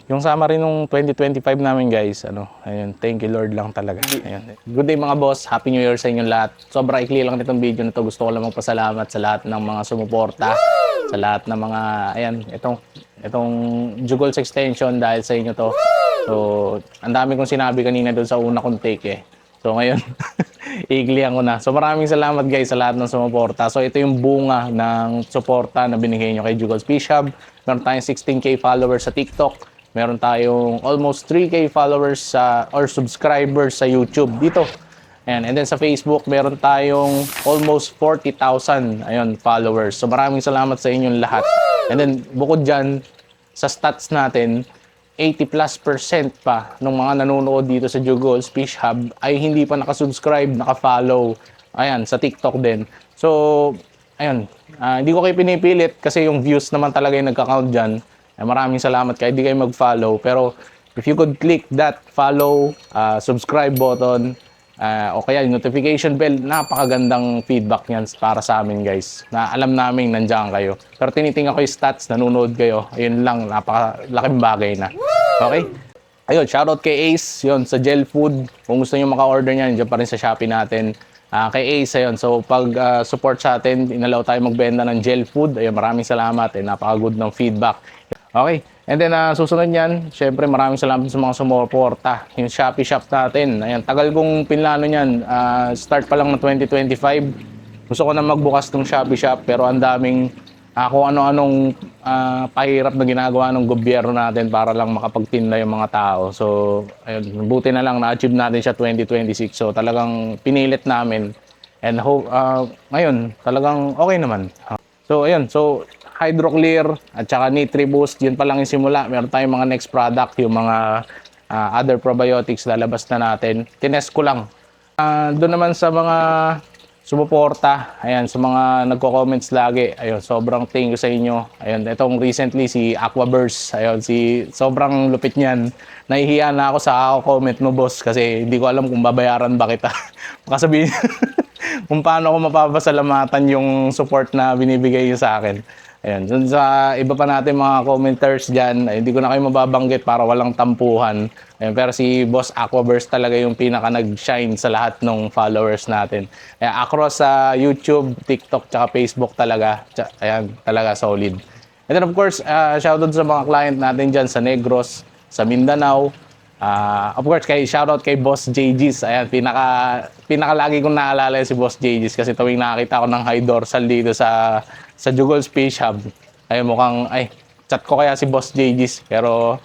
Yung summary nung 2025 namin guys, ayun, thank you Lord lang talaga. Ayun. Good day mga boss, Happy New Year sa inyong lahat. Sobrang ikli lang nitong video na to. Gusto ko lang magpasalamat sa lahat ng mga sumuporta, sa lahat ng mga, ayan, itong Jugols extension dahil sa inyo to. So, ang dami kong sinabi kanina doon sa una kong take eh. So ngayon, iiklihan ko na. So maraming salamat guys sa lahat ng sumuporta. So ito yung bunga ng suporta na binigay nyo kay Jugols Fish Hub. Meron tayong 16K followers sa TikTok. Meron tayong almost 3K followers or subscribers sa YouTube dito. And then sa Facebook, meron tayong almost 40,000 followers. So maraming salamat sa inyong lahat. And then bukod dyan, sa stats natin, 80+% pa ng mga nanonood dito sa Jugols Fish Hub ay hindi pa nakasubscribe, nakafollow. Ayan, sa TikTok din. So, ayun, hindi ko kayo pinipilit kasi yung views naman talaga yung nagka-count dyan. Maraming salamat kahit di kayo mag-follow. Pero if you could click that follow, subscribe button, o kaya yung notification bell, napakagandang feedback niyan para sa amin guys. Na alam namin nandiyan kayo. Pero tinitingnan ko yung stats, nanonood kayo. Ayun lang, napakalaking bagay na. Okay? Ayun, shoutout kay Ace, yun, sa Gel Food. Kung gusto nyo maka-order niyan, dyan pa rin sa Shopee natin. Kay Ace, ayun. So, pag support sa atin, inalaw tayo magbenta ng Gel Food. Ayun, maraming salamat. Napaka-good ng feedback. Okay. And then, susunod yan, syempre maraming salamat sa mga sumuporta. Yung Shopee shop natin. Ayan, tagal kong pinlano yan. Start pa lang ng 2025. Gusto ko na magbukas ng Shopee shop, pero ang daming kung ano-anong pahirap na ginagawa ng gobyerno natin para lang makapagtinda yung mga tao. So, ayun, buti na lang na-achieve natin siya 2026. So, talagang pinilit namin. And ngayon, talagang okay naman. So, ayun. So, Hydroclear at saka Nitriboost, yun pa lang yung simula. Meron tayong mga next product, yung mga other probiotics lalabas na natin. Tinest ko lang. Doon naman sa mga sumuporta, ayan, sa mga nagko-comments lagi, ayun, sobrang thank you sa inyo. Ayun, itong recently si Aquaburst, ayun, sobrang lupit niyan. Nahihiya na ako sa comment mo boss kasi hindi ko alam kung babayaran ba kita. Baka sabihin kung paano ko mapapasalamatan yung support na binibigay niyo sa akin. Ayan, dun sa iba pa natin mga commenters dyan, hindi ko na kayo mababanggit para walang tampuhan. Ayan, pero si Boss Aquaburst talaga yung pinaka nag-shine sa lahat ng followers natin. Ayan, across sa YouTube, TikTok, tsaka Facebook talaga. Ayan, talaga solid. And then of course, shoutout sa mga client natin dyan sa Negros, sa Mindanao. Of course, shoutout kay Boss JG's. Ayan, pinaka lagi kong naalala si Boss JG's kasi tuwing nakakita ko ng high dorsal dito sa Jugols Fish Hub. Ay mukhang, chat ko kaya si Boss JG's. Pero,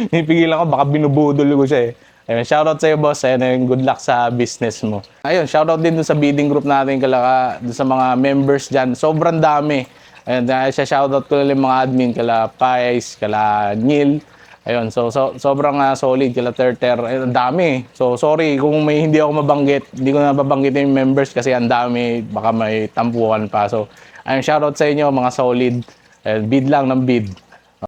nipigilan ko, baka binubudol ko siya eh. Ayun, shoutout sa'yo boss. Ayun, good luck sa business mo. Ayun, shoutout din dun sa bidding group natin, dun sa mga members dyan. Sobrang dami. Ayun, shoutout ko lang yung mga admin, kala Pais, kala Neil. Ayun, so sobrang solid, kila Terter. Ayun, ang dami. So, sorry kung may hindi ako mabanggit. Hindi ko na mabanggit yung members kasi ang dami. Baka may tampuhan pa. So, ayun, shoutout sa inyo, mga solid. Bid lang ng bid.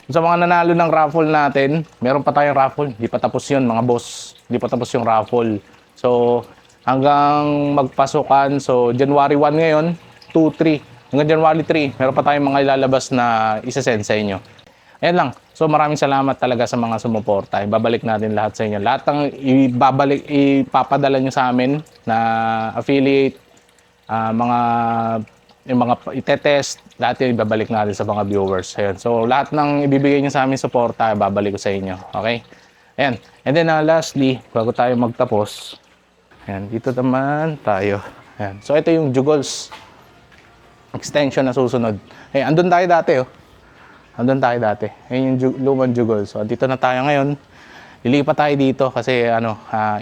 Sa mga nanalo ng raffle natin, meron pa tayong raffle. Hindi pa tapos yun, mga boss. Hindi pa tapos yung raffle. So, hanggang magpasukan. So, January 1 ngayon, 2, 3. Hanggang January 3, meron pa tayong mga ilalabas na isa-send sa inyo. Ayan lang. So, maraming salamat talaga sa mga sumuporta. Ibabalik natin lahat sa inyo. Lahat ng ipapadala nyo sa amin na affiliate, yung mga itetest, lahat yung ibabalik natin sa mga viewers. Ayan. So, lahat ng ibibigay nyo sa amin suporta, ibabalik ko sa inyo. Okay? Ayan. And then, lastly, bago tayo magtapos, ayan, dito naman tayo. Ayan. So, ito yung Jugols extension na susunod. Ayan, andun tayo dati, oh. Andun tayo dati. Ayan yung lumang Jugols. So, dito na tayo ngayon. Lilipat tayo dito kasi,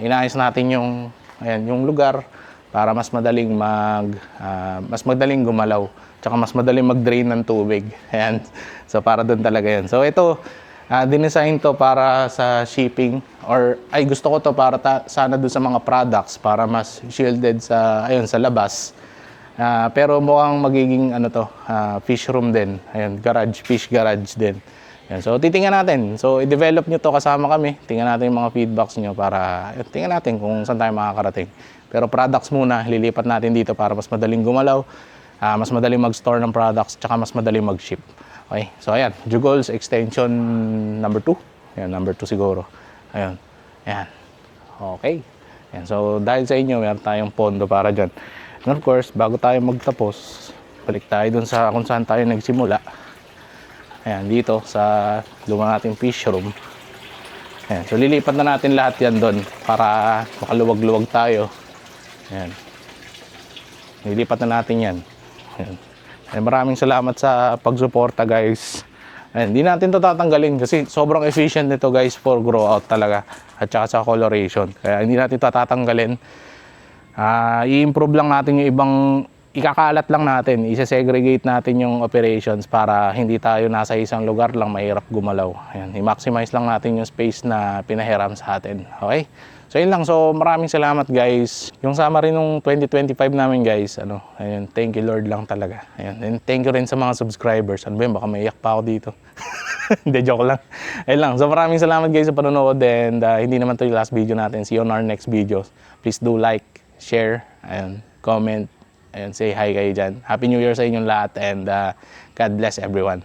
inaayos natin yung lugar para mas madaling gumalaw. Tsaka mas madaling mag-drain ng tubig. Ayan. So, para doon talaga yan. So, ito, dinesign to para sa shipping gusto ko to para sana doon sa mga products para mas shielded sa labas. Pero mukhang magiging fish room din. Ayun, fish garage din. Ayan, so, titingnan natin. So, i-develop nyo to kasama kami. Tingnan natin yung mga feedbacks nyo para tingnan natin kung saan tayo makakarating. Pero products muna, lilipat natin dito para mas madaling gumalaw, mas madaling mag-store ng products, tsaka mas madaling mag-ship. Okay, so ayan, Jugols extension number 2. Ayan, number 2 siguro. Ayan, ayan. Okay. Ayan, so dahil sa inyo, meron tayong pondo para dyan. And of course, bago tayo magtapos, balik tayo dun sa kung saan tayo nagsimula. Ayan, dito sa lumang nating fish room. Ayan, so lilipat na natin lahat yan doon para makaluwag-luwag tayo. Ayan. Lilipat na natin yan. Ayan. Ayan, maraming salamat sa pagsuporta guys. Ayan, hindi natin to tatanggalin kasi sobrang efficient nito guys for grow out talaga. At saka sa coloration. Kaya hindi natin ito tatanggalin. I-improve lang natin yung ibang, ikakalat lang natin, isa-segregate natin yung operations para hindi tayo nasa isang lugar lang mahirap gumalaw. Ayan, i-maximize lang natin yung space na pinahiram sa atin. Okay? So yun lang. So maraming salamat guys. Yung summary nung 2025 namin guys, ayun, thank you Lord lang talaga. Ayun, and thank you rin sa mga subscribers. Ano ba yun? Baka maiyak pa ako dito. Hindi, joke lang. Ayun lang. So maraming salamat guys sa panonood and hindi naman to yung last video natin. See you on our next videos. Please do like, share, ayun, comment, ayun, say hi kayo dyan. Happy New Year sa inyong lahat and God bless everyone.